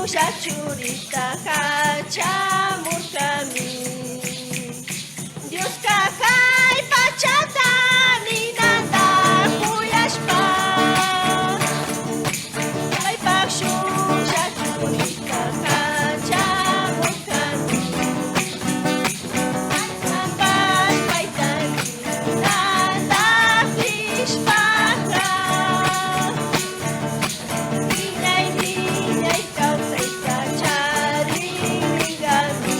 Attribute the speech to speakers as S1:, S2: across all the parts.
S1: shachurita hachamurkami Dios kakay pachata ninanta kuyashpa Kay pakshu shachurita hachamurkami Ambas paitan ninanta krishpaka Minay kausay kacharingami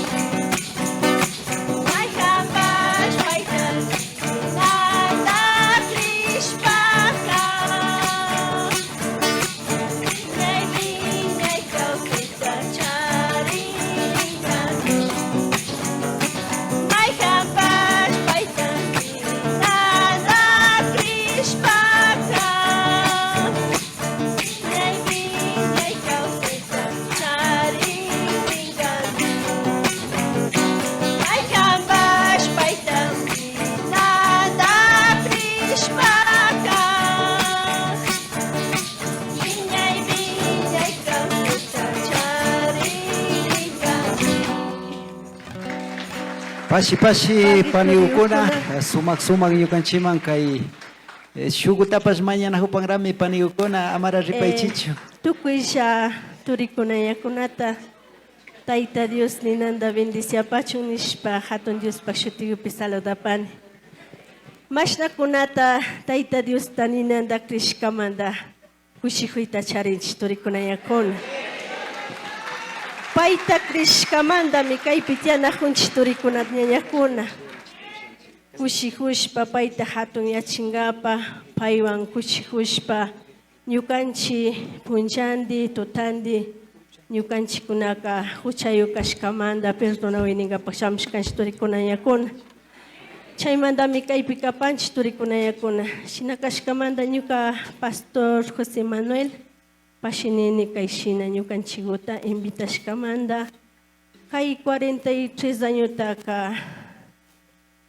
S1: May hambas paitan ninanta krishpaka Minay kausay kacharingami May hambas paitan ninanta krishpaka Minay kausay kacharingami May hambas paitan ninanta krishpaka Minay kausay kacharingami
S2: Pashi paniukuna sumak ñukanchiman kay shugutapas mañana hupanrami paniukuna amara ripaychichu.
S1: Tukuysha turikunayakunata Tayta Dios ninanda bendiciapachun nishpa hatun Dios pakshutiyupi saludapani. Mashnakunata Tayta Dios taninanda krishkamanda kushikuyta charinch turikunayakuna. Paita krishkamanda mikaypi tiyanajunchik turikunat ñañakuna. Kushijushpa paita hatun yachingapa paywan kushijushpa ñukanchi punchandi tutandi ñukanchikunaka huchayu kashkamanda perdonawayninkapak shamushkanchik turikunañakuna. Chaymantami kaypi kapanchik turikunayakuna. Shina kashkamanta ñuka Pastor José Manuel pashinini kayshina ñukanchikuta invitashkamanta kay 43 añotaka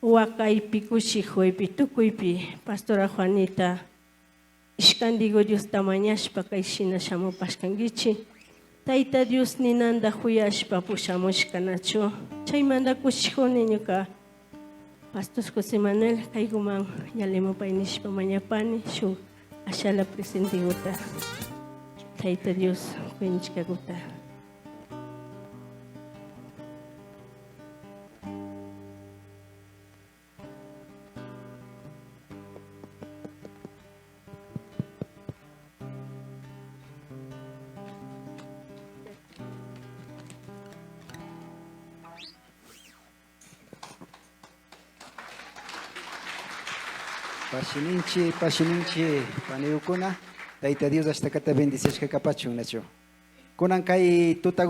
S1: wakaypi kushikuypi tukuypi Pastora Juanita ishkandigo Diosta mañashpa kayshina shamupashkankichik Tayta Dios ninanda huyashpa pushamushkanachu chaymanta kushikuni ñuka Pastor José Manuel kaykuman yalimupay nishpa mañapani shuk ashala presentiguta Tayta Dios kuinchikakuta.
S2: Pashininchi paniukuna Tayta Dios hasta kata bendicias que capachun nacho. Kunan kay tutagupi